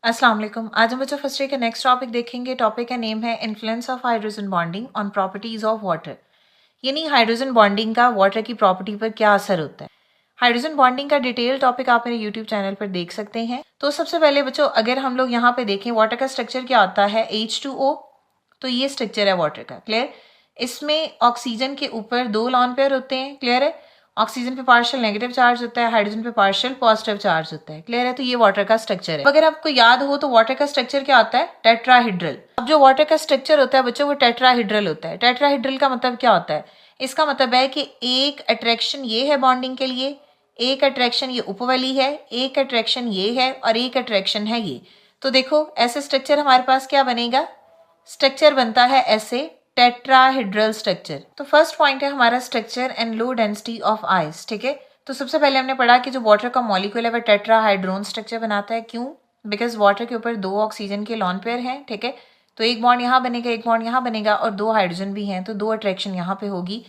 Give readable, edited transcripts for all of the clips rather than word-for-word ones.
अस्सलाम वालेकुम। आज हम बच्चों फर्स्ट ईयर का नेक्स्ट टॉपिक देखेंगे। टॉपिक का नेम है influence of hydrogen bonding on properties of water. यानी हाइड्रोजन बॉन्डिंग का वाटर की प्रॉपर्टी पर क्या असर होता है। हाइड्रोजन बॉन्डिंग का डिटेल टॉपिक आप मेरे यूट्यूब चैनल पर देख सकते हैं। तो सबसे पहले बच्चों अगर हम लोग यहाँ पे देखें वाटर का स्ट्रक्चर क्या होता है, H2O। तो ये स्ट्रक्चर है वाटर का, क्लियर। इसमें ऑक्सीजन के ऊपर 2 लॉन पेयर होते हैं, क्लियर है। ऑक्सीजन पे पार्शियल नेगेटिव चार्ज होता है, हाइड्रोजन पे पार्शियल पॉजिटिव चार्ज होता है, क्लियर है। तो ये वाटर का स्ट्रक्चर है। अगर आपको याद हो तो वाटर का स्ट्रक्चर क्या होता है, टेट्राहेड्रल। अब जो वाटर का स्ट्रक्चर होता है बच्चों वो टेट्राहेड्रल होता है। टेट्राहेड्रल का मतलब क्या होता है, इसका मतलब है कि एक अट्रैक्शन ये है बॉन्डिंग के लिए, एक अट्रैक्शन ये उपवली है, एक अट्रैक्शन ये है और एक अट्रैक्शन है ये। तो देखो ऐसे स्ट्रक्चर हमारे पास क्या बनेगा, स्ट्रक्चर बनता है ऐसे टेट्राहेड्रल स्ट्रक्चर। तो फर्स्ट पॉइंट है हमारा structure and low density of ice, ठीक है। तो सबसे पहले हमने पढ़ा कि जो वाटर का मॉलिक्यूल है वह टेट्राहाइड्रोन स्ट्रक्चर बनाता है। क्यों? बिकॉज वाटर के ऊपर 2 ऑक्सीजन के लॉन पेयर हैं, ठीक है। तो एक बॉन्ड यहाँ बनेगा, एक बॉन्ड यहाँ बनेगा और 2 हाइड्रोजन भी हैं, तो 2 अट्रैक्शन यहाँ पे होगी।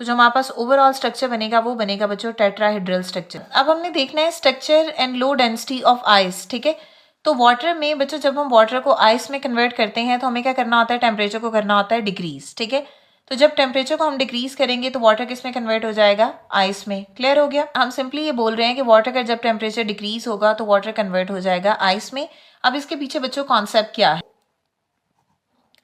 तो जो हमारे पास ओवरऑल स्ट्रक्चर बनेगा वो बनेगा बच्चों टेट्राहेड्रल स्ट्रक्चर। अब हमने देखना है structure and low density of ice, ठीक है। तो वाटर में बच्चों जब हम वाटर को आइस में कन्वर्ट करते हैं तो हमें क्या करना होता है, टेम्परेचर को करना होता है डिक्रीज, ठीक है। तो जब टेम्परेचर को हम डिक्रीज करेंगे तो वाटर किस में कन्वर्ट हो जाएगा, आइस में, क्लियर हो गया। हम सिंपली ये बोल रहे हैं कि वाटर का जब टेम्परेचर डिक्रीज होगा तो वाटर कन्वर्ट हो जाएगा आइस में। अब इसके पीछे बच्चों कॉन्सेप्ट क्या है,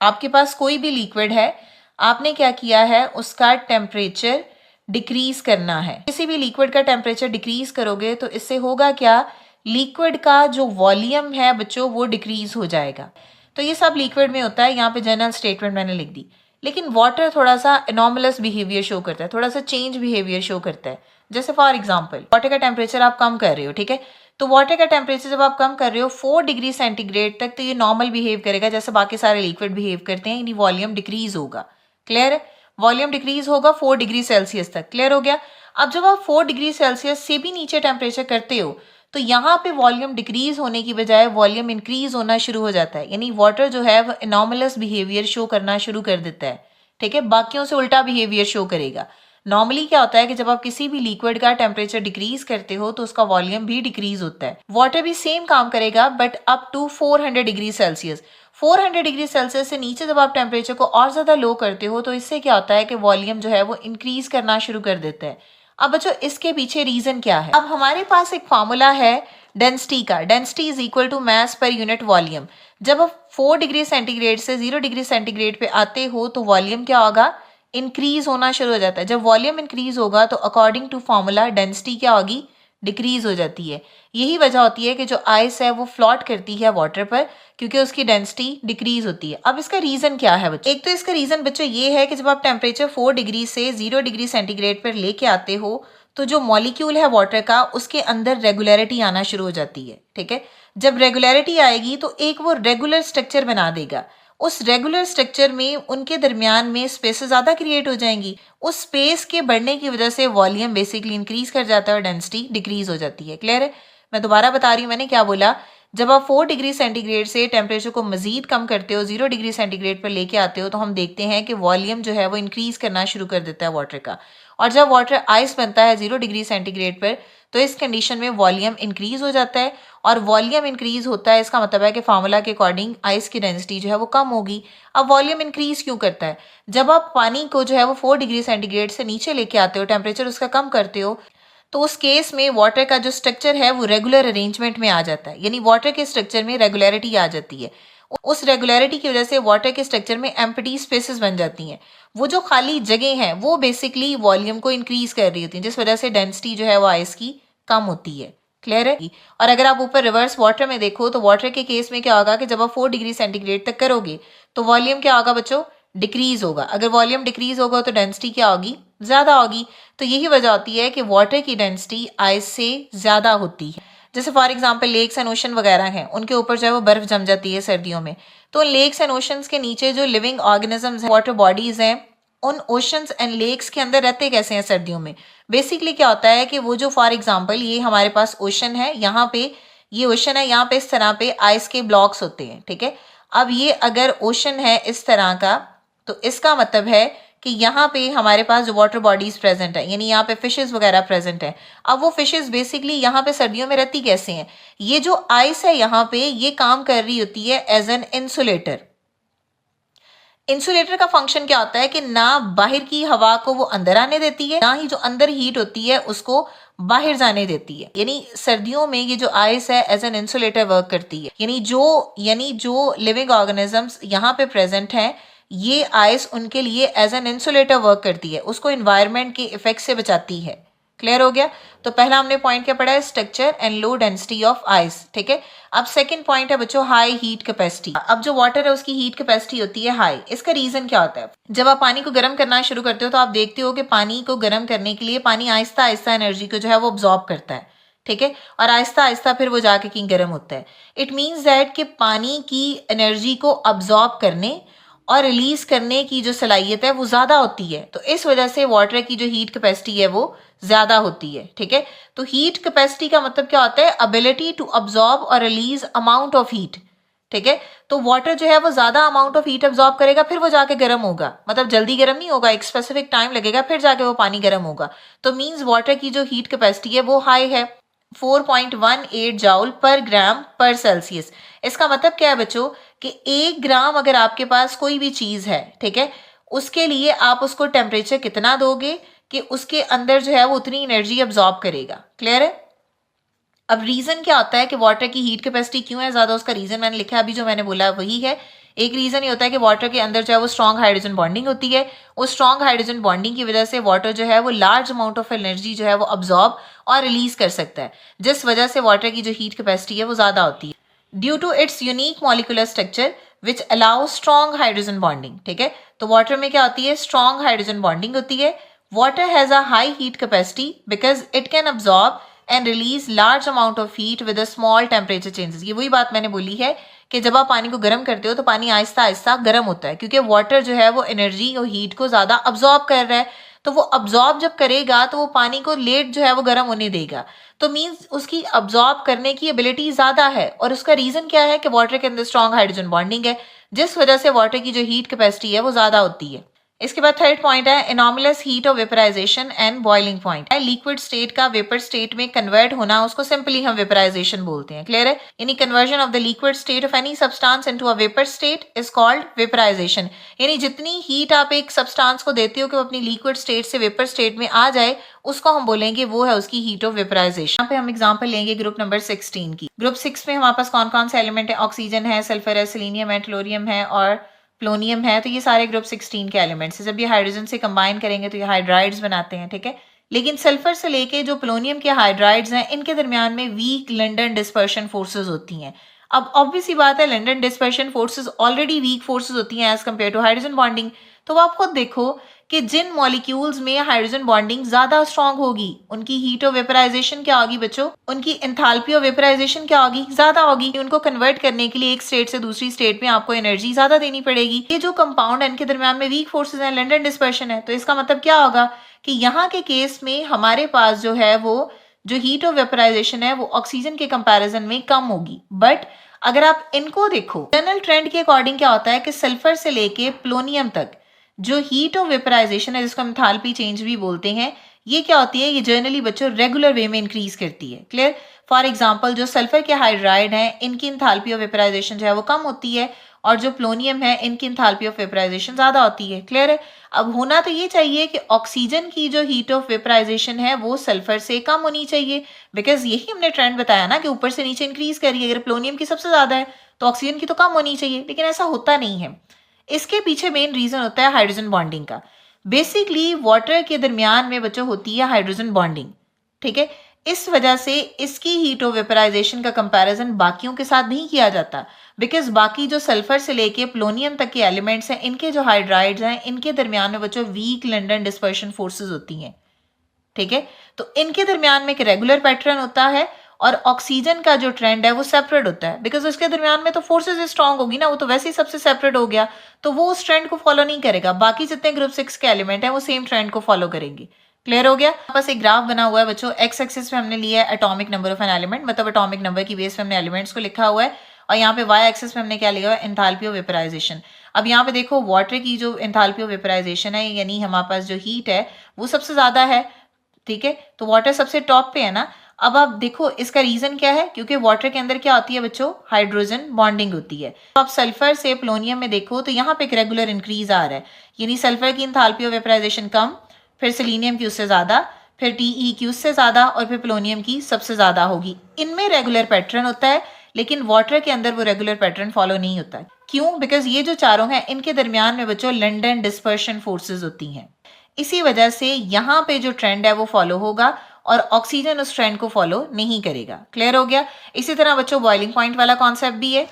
आपके पास कोई भी लिक्विड है, आपने क्या किया है उसका टेम्परेचर डिक्रीज करना है। किसी भी लिक्विड का टेम्परेचर डिक्रीज करोगे तो इससे होगा क्या, लिक्विड का जो वॉल्यूम है बच्चों वो डिक्रीज हो जाएगा। तो ये सब लिक्विड में होता है, यहाँ पे जनरल स्टेटमेंट मैंने लिख दी। लेकिन वाटर थोड़ा सा एनॉमलस बिहेवियर शो करता है, थोड़ा सा चेंज बिहेवियर शो करता है। जैसे फॉर एग्जाम्पल वाटर का टेम्परेचर आप कम कर रहे हो, ठीक है। तो वाटर का टेम्परेचर जब आप कम कर रहे हो 4 डिग्री सेंटीग्रेड तक, तो ये नॉर्मल बिहेव करेगा जैसे बाकी सारे लिक्विड बिहेव करते हैं, यानी वॉल्यूम डिक्रीज होगा, क्लियर है। वॉल्यूम डिक्रीज होगा 4 डिग्री सेल्सियस तक, क्लियर हो गया। अब जब आप 4 डिग्री सेल्सियस से भी नीचे टेम्परेचर करते हो तो यहाँ पे वॉल्यूम डिक्रीज होने की बजाय वॉल्यूम इंक्रीज होना शुरू हो जाता है, यानी वाटर जो है वो एनॉमलस बिहेवियर शो करना शुरू कर देता है, ठीक है। बाकियों से उल्टा बिहेवियर शो करेगा। नॉर्मली क्या होता है कि जब आप किसी भी लिक्विड का टेम्परेचर डिक्रीज करते हो तो उसका वॉल्यूम भी डिक्रीज होता है। वाटर भी सेम काम करेगा but up to 400 degree Celsius. 400 degree Celsius से नीचे जब आप टेम्परेचर को और ज्यादा लो करते हो तो इससे क्या होता है कि वॉल्यूम जो है वो इंक्रीज करना शुरू कर देता है। अब बच्चों इसके पीछे रीजन क्या है, अब हमारे पास एक फॉर्मूला है डेंसिटी का, density is equal to mass पर यूनिट वॉल्यूम। जब आप 4 डिग्री सेंटीग्रेड से 0 डिग्री सेंटीग्रेड पे आते हो तो वॉल्यूम क्या होगा, इंक्रीज होना शुरू हो जाता है। जब वॉल्यूम इंक्रीज होगा तो अकॉर्डिंग टू फॉर्मूला डेंसिटी क्या होगी, डिक्रीज हो जाती है। यही वजह होती है कि जो आइस है वो फ्लोट करती है वाटर पर, क्योंकि उसकी डेंसिटी डिक्रीज होती है। अब इसका रीजन क्या है बच्चों, एक तो इसका रीजन बच्चों ये है कि जब आप टेम्परेचर 4 डिग्री से 0 डिग्री सेंटीग्रेड पर लेके आते हो तो जो मॉलिक्यूल है वाटर का उसके अंदर रेगुलरिटी आना शुरू हो जाती है, ठीक है। जब रेगुलरिटी आएगी तो एक वो रेगुलर स्ट्रक्चर बना देगा। उस रेगुलर स्ट्रक्चर में उनके दरमियान में स्पेस ज़्यादा क्रिएट हो जाएंगी। उस स्पेस के बढ़ने की वजह से वॉल्यूम बेसिकली इंक्रीज कर जाता है और डेंसिटी डिक्रीज हो जाती है, क्लियर है। मैं दोबारा बता रही हूँ मैंने क्या बोला, जब आप 4 डिग्री सेंटीग्रेड से टेम्परेचर को मजीद कम करते हो, 0 डिग्री सेंटीग्रेड पर लेके आते हो तो हम देखते हैं कि वॉल्यूम जो है वो इंक्रीज करना शुरू कर देता है वाटर का। और जब वाटर आइस बनता है 0 डिग्री सेंटीग्रेड पर तो इस कंडीशन में वॉल्यूम इंक्रीज हो जाता है। और वॉल्यूम इंक्रीज होता है इसका मतलब है कि फार्मूला के अकॉर्डिंग आइस की डेंसिटी जो है वो कम होगी। अब वॉल्यूम इंक्रीज क्यों करता है, जब आप पानी को जो है वो 4 डिग्री सेंटीग्रेड से नीचे लेके आते हो, टेम्परेचर उसका कम करते हो, तो उस केस में वाटर का जो स्ट्रक्चर है वो रेगुलर अरेंजमेंट में आ जाता है, यानी वाटर के स्ट्रक्चर में रेगुलरिटी आ जाती है। उस रेगुलरिटी की वजह से वाटर के स्ट्रक्चर में एम्प्टी स्पेसेस बन जाती हैं। वो जो खाली जगह हैं वो बेसिकली वॉल्यूम को इंक्रीज कर रही होती हैं, जिस वजह से डेंसिटी जो है वो आइस की कम होती है, क्लियर है। और अगर आप ऊपर रिवर्स वाटर में देखो तो वाटर के केस में क्या होगा कि जब आप 4 डिग्री सेंटीग्रेड तक करोगे तो वॉल्यूम क्या होगा बच्चों, डिक्रीज होगा। अगर वॉल्यूम डिक्रीज होगा तो डेंसिटी क्या होगी, ज्यादा होगी। तो यही वजह होती है कि वाटर की डेंसिटी आइस से ज्यादा होती है। जैसे for example lakes and ocean वगैरह हैं, उनके ऊपर जो है वो बर्फ जम जाती है सर्दियों में, तो लेक्स एंड ओशंस के नीचे जो लिविंग ऑर्गेनिजम्स हैं, वाटर बॉडीज हैं, उन ओशंस एंड लेक्स के अंदर रहते कैसे हैं सर्दियों में। बेसिकली क्या होता है कि वो जो फॉर एग्जांपल ये हमारे पास ओशन है, यहाँ पे ये ओशन है, यहाँ पे इस तरह पे आइस के ब्लॉक्स होते हैं, ठीक है। अब ये अगर ओशन है इस तरह का तो इसका मतलब है कि यहाँ पे हमारे पास जो वाटर बॉडीज प्रेजेंट है, यानी यहाँ पे फिशेस वगैरह प्रेजेंट है। अब वो फिशेस बेसिकली यहाँ पे सर्दियों में रहती कैसे हैं? ये जो आइस है यहाँ पे ये काम कर रही होती है एज एन इंसुलेटर। इंसुलेटर का फंक्शन क्या होता है कि ना बाहर की हवा को वो अंदर आने देती है, ना ही जो अंदर हीट होती है उसको बाहर जाने देती है। यानी सर्दियों में ये जो आइस है एज एन इंसुलेटर वर्क करती है। यानी जो लिविंग ऑर्गेनिजम्स यहाँ पे प्रेजेंट हैं, ये आइस उनके लिए एज एन इंसुलेटर वर्क करती है, उसको इन्वायरमेंट के इफेक्ट से बचाती है। क्लियर हो गया? तो पहला हमने पॉइंट क्या पढ़ा है? Structure and low density of ice. ठीक है, अब सेकंड पॉइंट है बच्चों हाई हीट कैपेसिटी। अब जो वाटर है उसकी हीट कैपेसिटी होती है हाई। इसका रीजन क्या होता है? जब आप पानी को गर्म करना शुरू करते हो तो आप देखते हो कि पानी को गर्म करने के लिए पानी आहिस्ता आहिस्ता एनर्जी को जो है वो ऑब्जॉर्ब करता है। ठीक है, और आहिस्ता आहिस्ता फिर वो जाके कहीं गर्म होता है। इट मीन्स दैट कि पानी की एनर्जी को ऑब्जॉर्ब करने और रिलीज करने की जो सलाहियत है वो ज्यादा होती है। तो इस वजह से वाटर की जो हीट कैपेसिटी है वो ज्यादा होती है। ठीक है, तो हीट कैपेसिटी का मतलब क्या होता है? एबिलिटी टू अब्सॉर्ब और रिलीज अमाउंट ऑफ हीट। ठीक है, तो वाटर जो है वो ज्यादा अमाउंट ऑफ हीट अब्सॉर्ब करेगा, फिर वो जाके गर्म होगा। मतलब जल्दी गर्म नहीं होगा, एक स्पेसिफिक टाइम लगेगा, फिर जाके वो पानी गर्म होगा। तो मीन्स वाटर की जो हीट कैपेसिटी है वो हाई है, 4.18 जाउल पर ग्राम पर सेल्सियस। इसका मतलब क्या है बच्चों कि 1 ग्राम अगर आपके पास कोई भी चीज है, ठीक है, उसके लिए आप उसको टेम्परेचर कितना दोगे कि उसके अंदर जो है वो उतनी एनर्जी अब्सॉर्ब करेगा। क्लियर है? अब रीजन क्या होता है कि वाटर की हीट कैपेसिटी क्यों है ज्यादा? उसका रीजन मैंने लिखा है, अभी जो मैंने बोला वही है। एक रीजन ये होता है कि वाटर के अंदर जो है वो स्ट्रॉन्ग हाइड्रोजन बॉन्डिंग होती है। उस स्ट्रॉन्ग हाइड्रोजन बॉन्डिंग की वजह से वाटर जो है वो लार्ज अमाउंट ऑफ एनर्जी जो है वो अब्सॉर्ब और रिलीज कर सकता है, जिस वजह से वाटर की जो हीट कैपेसिटी है वो ज्यादा होती है due to its unique molecular structure which allow strong hydrogen bonding. ठीक है, तो वाटर में क्या होती है? स्ट्रॉन्ग हाइड्रोजन बॉन्डिंग होती है। Water has a high heat capacity because it can absorb and release large amount of heat with a small temperature changes. ये वही बात मैंने बोली है कि जब आप पानी को गर्म करते हो तो पानी आहिस्ता आहिस्ता गर्म होता है, क्योंकि वाटर जो है वो एनर्जी और हीट को ज्यादा अब्सॉर्ब कर रहा है। तो वो अब्सॉर्ब जब करेगा तो वो पानी को लेट जो है वो गर्म होने देगा। तो मीन्स उसकी अब्सॉर्ब करने की एबिलिटी ज्यादा है, और उसका रीजन क्या है कि वाटर के अंदर स्ट्रॉन्ग हाइड्रोजन बॉन्डिंग है, जिस वजह से वाटर की जो हीट कैपेसिटी है वो ज्यादा होती है। इसके बाद थर्ड पॉइंट है anomalous heat of vaporisation and boiling point. Liquid state का वेपर स्टेट में कन्वर्ट होना, उसको सिंपली हम वेपराइजेशन बोलते हैं। क्लियर है? यानी conversion of the liquid state of any substance into a vapour state is called vaporization. यानी जितनी हीट आप एक सब्सटेंस को देते हो कि वो अपनी लिक्विड स्टेट से वेपर स्टेट में आ जाए, उसको हम बोलेंगे वो है उसकी हीट ऑफ वेपराइजेशन। यहाँ पे हम एग्जांपल लेंगे ग्रुप नंबर 16 की। ग्रुप 6 में हमारे पास कौन कौन से एलिमेंट है? ऑक्सीजन है, सल्फर है, सेलेनियम है, टोल्यूरियम है और प्लोनियम है। तो ये सारे ग्रुप 16 के एलिमेंट्स हैं। जब ये हाइड्रोजन से कंबाइन करेंगे तो ये हाइड्राइड्स बनाते हैं। ठीक है, लेकिन सल्फर से लेके जो प्लोनियम के हाइड्राइड्स हैं, इनके दरमियान में वीक लंडन डिस्पर्शन फोर्सेस होती हैं। अब ऑब्वियस सी बात है, London dispersion forces already weak forces होती हैं as compare to hydrogen bonding. तो आप खुद देखो कि जिन मॉलिक्यूल्स में हाइड्रोजन बॉन्डिंग ज्यादा स्ट्रांग होगी, उनकी हीट ऑफ वेपराइजेशन क्या होगी बच्चों? उनकी एंथैल्पी ऑफ वेपराइजेशन क्या होगी? ज्यादा होगी। उनको कन्वर्ट करने के लिए एक स्टेट से दूसरी स्टेट में आपको एनर्जी ज्यादा देनी पड़ेगी। ये जो कंपाउंड है इनके दरमियान में वीक फोर्सेस हैं, लंडन डिस्पर्शन है। तो इसका मतलब क्या होगा कि यहाँ के केस में हमारे पास जो है वो जो हीट ऑफ वेपराइजेशन है वो ऑक्सीजन के कंपैरिजन में कम होगी। बट अगर आप इनको देखो, जनरल ट्रेंड के अकॉर्डिंग क्या होता है कि सल्फर से लेके प्लोनियम तक जो हीट ऑफ वेपराइजेशन है, जिसको हम एंथैल्पी चेंज भी बोलते हैं, ये क्या होती है? ये जनरली बच्चों रेगुलर वे में इंक्रीज करती है। क्लियर? फॉर एग्जांपल जो सल्फर के हाइड्राइड हैं, इनकी एंथैल्पी ऑफ वेपराइजेशन जो है वो कम होती है, और जो प्लोनियम है इनकी एंथैल्पी ऑफ वेपराइजेशन ज्यादा होती है। क्लियर है? अब होना तो ये चाहिए कि ऑक्सीजन की जो हीट ऑफ वेपराइजेशन है वो सल्फर से कम होनी चाहिए, बिकॉज यही हमने ट्रेंड बताया ना कि ऊपर से नीचे इंक्रीज करिए। अगर प्लोनियम की सबसे ज्यादा है तो ऑक्सीजन की तो कम होनी चाहिए, लेकिन ऐसा होता नहीं है। इसके पीछे मेन रीजन होता है हाइड्रोजन बॉन्डिंग का। बेसिकली वाटर के दरमियान में बच्चों होती है हाइड्रोजन बॉन्डिंग। ठीक है, इस वजह से इसकी हीट ऑफ वेपराइजेशन का कंपैरिजन बाकियों के साथ नहीं किया जाता, बिकॉज बाकी जो सल्फर से लेके प्लोनियम तक के एलिमेंट्स हैं, इनके जो हाइड्राइड्स हैं, इनके दरमियान में बच्चों वीक लंडन डिस्पर्शन फोर्सेस होती हैं। ठीक है, तो इनके दरमियान में एक रेगुलर पैटर्न होता है, और ऑक्सीजन का जो ट्रेंड है वो सेपरेट होता है, बिकॉज उसके दरमियान में तो फोर्सेस स्ट्रांग होगी ना, वो तो वैसे ही सबसे सेपरेट हो गया, तो वो उस ट्रेंड को फॉलो नहीं करेगा। बाकी जितने ग्रुप 6 के एलिमेंट हैं वो सेम ट्रेंड को फॉलो करेंगे। क्लियर हो गया? बस एक ग्राफ बना हुआ है बच्चों, एक्स एक्सिस पे हमने लिया है atomic number of an element, मतलब एटॉमिक नंबर की बेस पे हमने एलिमेंट्स को लिखा हुआ है, और यहाँ पे वाई एक्सिस पे हमने क्या लिया हुआ है, एंथैल्पी ऑफ वेपराइजेशन। अब यहाँ पे देखो वाटर की जो एंथैल्पी ऑफ वेपराइजेशन है, यानी हमारे पास जो हीट है वो सबसे ज्यादा है, ठीक है, तो वाटर सबसे टॉप पे है ना। अब आप देखो इसका रीजन क्या है, क्योंकि वाटर के अंदर क्या होती है बच्चों, हाइड्रोजन बॉन्डिंग होती है। तो आप सल्फर से पोलोनियम में देखो तो यहाँ पे एक रेगुलर इंक्रीज आ रहा है, यानी सल्फर की एंथैल्पी ऑफ वेपराइजेशन कम, फिर सेलेनियम की उससे ज्यादा, फिर टीई की उससे ज्यादा, और फिर पोलोनियम की सबसे ज्यादा होगी। इनमें रेगुलर पैटर्न होता है, लेकिन वाटर के अंदर वो रेगुलर पैटर्न फॉलो नहीं होता है। क्यों? बिकॉज ये जो चारों हैं इनके दरमियान में बच्चों लंडन डिस्पर्शन फोर्सेस होती हैं। इसी वजह से यहाँ पे जो ट्रेंड है वो फॉलो होगा और ऑक्सीजन उस ट्रेंड को फॉलो नहीं करेगा। क्लियर हो गया? इसी तरह बच्चों बॉइलिंग पॉइंट वाला कॉन्सेप्ट भी है।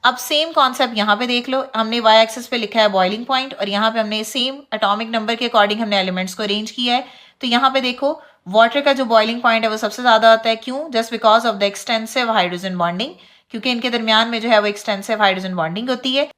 अब सेम कॉन्सेप्ट यहाँ पे देख लो, हमने वाई एक्सिस पे लिखा है बॉइलिंग पॉइंट और यहाँ पे हमने सेम एटॉमिक नंबर के अकॉर्डिंग हमने एलिमेंट्स को अरेंज किया है। तो यहाँ पे देखो वाटर का जो बॉइलिंग पॉइंट है वो सबसे ज्यादा होता है। क्यों? Just because of the extensive hydrogen bonding, क्योंकि इनके दरमियान में जो है वो एक्सटेंसिव हाइड्रोजन बॉन्डिंग होती है।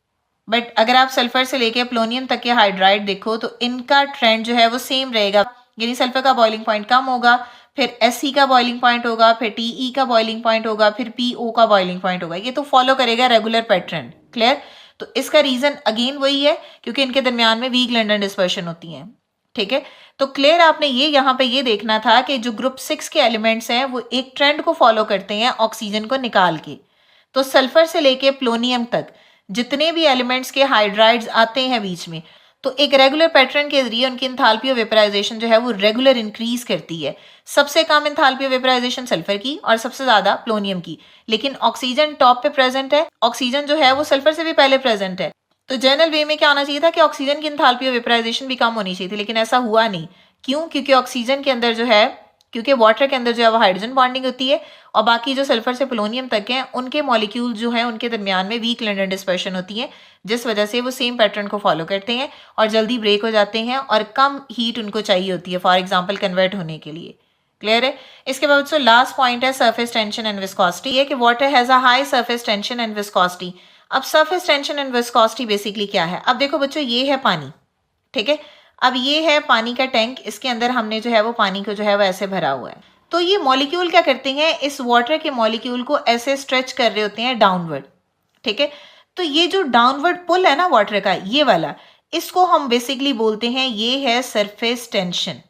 बट अगर आप सल्फर से लेके पोलोनियम तक के हाइड्राइड देखो तो इनका ट्रेंड जो है वो सेम रहेगा, यानी सल्फर का बॉइलिंग पॉइंट कम होगा, फिर एससी का बॉइलिंग पॉइंट होगा, फिर टीई का बॉइलिंग पॉइंट होगा, फिर पीओ का बॉइलिंग पॉइंट होगा। ये तो फॉलो करेगा रेगुलर पैटर्न। क्लियर? तो इसका रीजन अगेन वही है, क्योंकि इनके दरमियान में वीक लंडन डिस्पर्शन होती है। ठीक है, तो क्लियर आपने ये यहाँ पे ये देखना था कि जो ग्रुप 6 के एलिमेंट्स हैं वो एक ट्रेंड को फॉलो करते हैं ऑक्सीजन को निकाल के। तो सल्फर से लेके पोलोनियम तक जितने भी एलिमेंट्स के हाइड्राइड्स आते हैं बीच में, तो एक रेगुलर पैटर्न के जरिए उनकी एंथैल्पी ऑफ वेपराइजेशन जो है वो रेगुलर इंक्रीज करती है। सबसे कम एंथैल्पी ऑफ वेपराइजेशन सल्फर की और सबसे ज्यादा पोलोनियम की, लेकिन ऑक्सीजन टॉप पे प्रेजेंट है। ऑक्सीजन जो है वो सल्फर से भी पहले प्रेजेंट है। तो जनरल वे में क्या होना चाहिए था कि ऑक्सीजन की एंथैल्पी ऑफ वेपराइजेशन भी कम होनी चाहिए थी, लेकिन ऐसा हुआ नहीं। क्यों? क्योंकि ऑक्सीजन के अंदर जो है, क्योंकि वाटर के अंदर जो है वो हाइड्रोजन बॉन्डिंग होती है और बाकी जो सल्फर से पोलोनियम तक हैं उनके मॉलिक्यूल जो हैं उनके दरमियान में वीक लंडन डिस्पर्शन होती है, जिस वजह से वो सेम पैटर्न को फॉलो करते हैं और जल्दी ब्रेक हो जाते हैं और कम हीट उनको चाहिए होती है फॉर एग्जाम्पल कन्वर्ट होने के लिए। क्लियर है? इसके बाद जो लास्ट पॉइंट है सरफेस टेंशन एंड विस्कोसिटी, ये कि water has a high surface tension and viscosity. अब surface tension and viscosity basically क्या है? अब देखो बच्चों, ये है पानी, ठीक है, अब ये है पानी का टैंक, इसके अंदर हमने जो है वो पानी को जो है वो ऐसे भरा हुआ है। तो ये मॉलिक्यूल क्या करते हैं, इस वाटर के मॉलिक्यूल को ऐसे स्ट्रेच कर रहे होते हैं डाउनवर्ड। ठीक है, तो ये जो डाउनवर्ड पुल है ना वाटर का, ये वाला, इसको हम बेसिकली बोलते हैं ये है सरफेस टेंशन।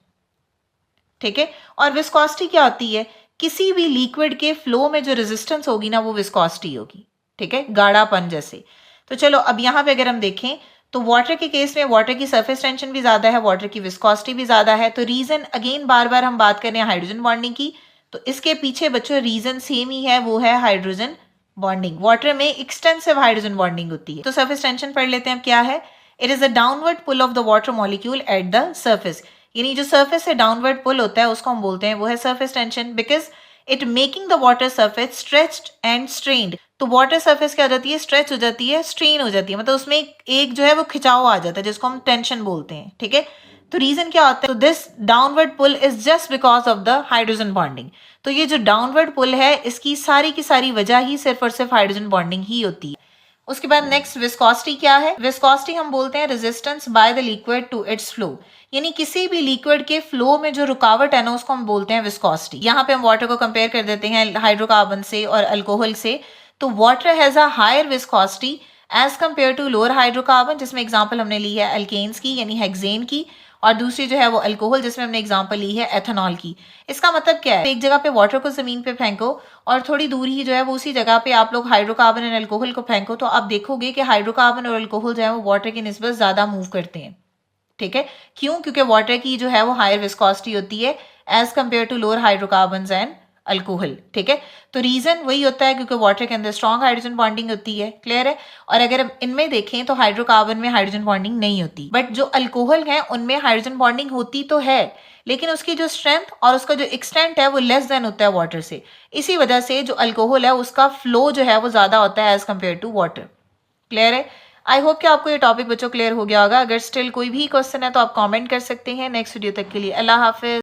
ठीक है, और विस्कोसिटी क्या होती है? किसी भी लिक्विड के फ्लो में जो रेजिस्टेंस होगी ना वो विस्कोसिटी होगी। ठीक है, गाढ़ापन जैसे। तो चलो अब यहाँ पे अगर हम देखें तो वाटर के केस में वाटर की सरफेस टेंशन भी ज्यादा है, वाटर की विस्कोसिटी भी ज्यादा है। तो रीजन अगेन बार बार हम बात कर रहे हैं हाइड्रोजन बॉन्डिंग की, तो इसके पीछे बच्चों रीजन सेम ही है, वो है हाइड्रोजन बॉन्डिंग। वाटर में एक्सटेंसिव हाइड्रोजन बॉन्डिंग होती है। तो सरफेस टेंशन पढ़ लेते हैं, क्या है? It is a downward pull of the water molecule at the surface, यानी जो सर्फेस से डाउनवर्ड पुल होता है उसको हम बोलते हैं वो है surface tension, because it making the water surface stretched and strained. तो वाटर सरफेस क्या हो जाती है? स्ट्रेच हो जाती है, स्ट्रेन हो जाती है, मतलब उसमें एक जो है वो खिंचाव आ जाता है जिसको हम टेंशन बोलते हैं। ठीक है, तो रीजन क्या होता है? तो this downward pull is just because of the hydrogen bonding. तो ये जो डाउनवर्ड पुल है इसकी सारी की सारी वजह ही सिर्फ और सिर्फ हाइड्रोजन बॉन्डिंग ही होती है। उसके बाद नेक्स्ट विस्कोसिटी क्या है? विस्कोसिटी हम बोलते हैं resistance by the liquid to its flow, यानी किसी भी लिक्विड के फ्लो में जो रुकावट है ना उसको हम बोलते हैं विस्कोसिटी। यहाँ पे हम वाटर को कंपेयर कर देते हैं हाइड्रोकार्बन से और अल्कोहल से। तो water has a higher viscosity as compare to lower hydrocarbon, जिसमें एग्जांपल हमने ली है अल्केन्स की यानी हेक्सेन की, और दूसरी जो है वो अल्कोहल जिसमें हमने एग्जांपल ली है एथेनॉल की। इसका मतलब क्या है? एक जगह पे वाटर को जमीन पे फेंको और थोड़ी दूर ही जो है वो उसी जगह पे आप लोग हाइड्रोकार्बन और अल्कोहल को फेंको, तो आप देखोगे कि हाइड्रोकार्बन और अल्कोहल जो है वो वाटर की निस्बत ज्यादा मूव करते हैं। ठीक है, क्यों? क्योंकि वाटर की जो है वो हायर विस्कोसिटी होती है as compare to lower hydrocarbon and alcohol. ठीक है, तो रीजन वही होता है क्योंकि वाटर के अंदर स्ट्रॉन्ग हाइड्रोजन बॉन्डिंग होती है। क्लियर है? और अगर हम इनमें देखें तो हाइड्रोकार्बन में हाइड्रोजन बॉन्डिंग नहीं होती, बट जो अल्कोहल है उनमें हाइड्रोजन बॉन्डिंग होती तो है, लेकिन उसकी जो स्ट्रेंथ और उसका जो एक्सटेंट है वो लेस देन होता है वाटर से। इसी वजह से जो अल्कोहल है उसका फ्लो जो है वो ज्यादा होता है as compare to water. Clear है? आई होप कि आपको ये टॉपिक बच्चों क्लियर हो गया होगा। अगर स्टिल कोई भी क्वेश्चन है तो आप कमेंट कर सकते हैं। नेक्स्ट वीडियो तक के लिए अल्लाह हाफिज।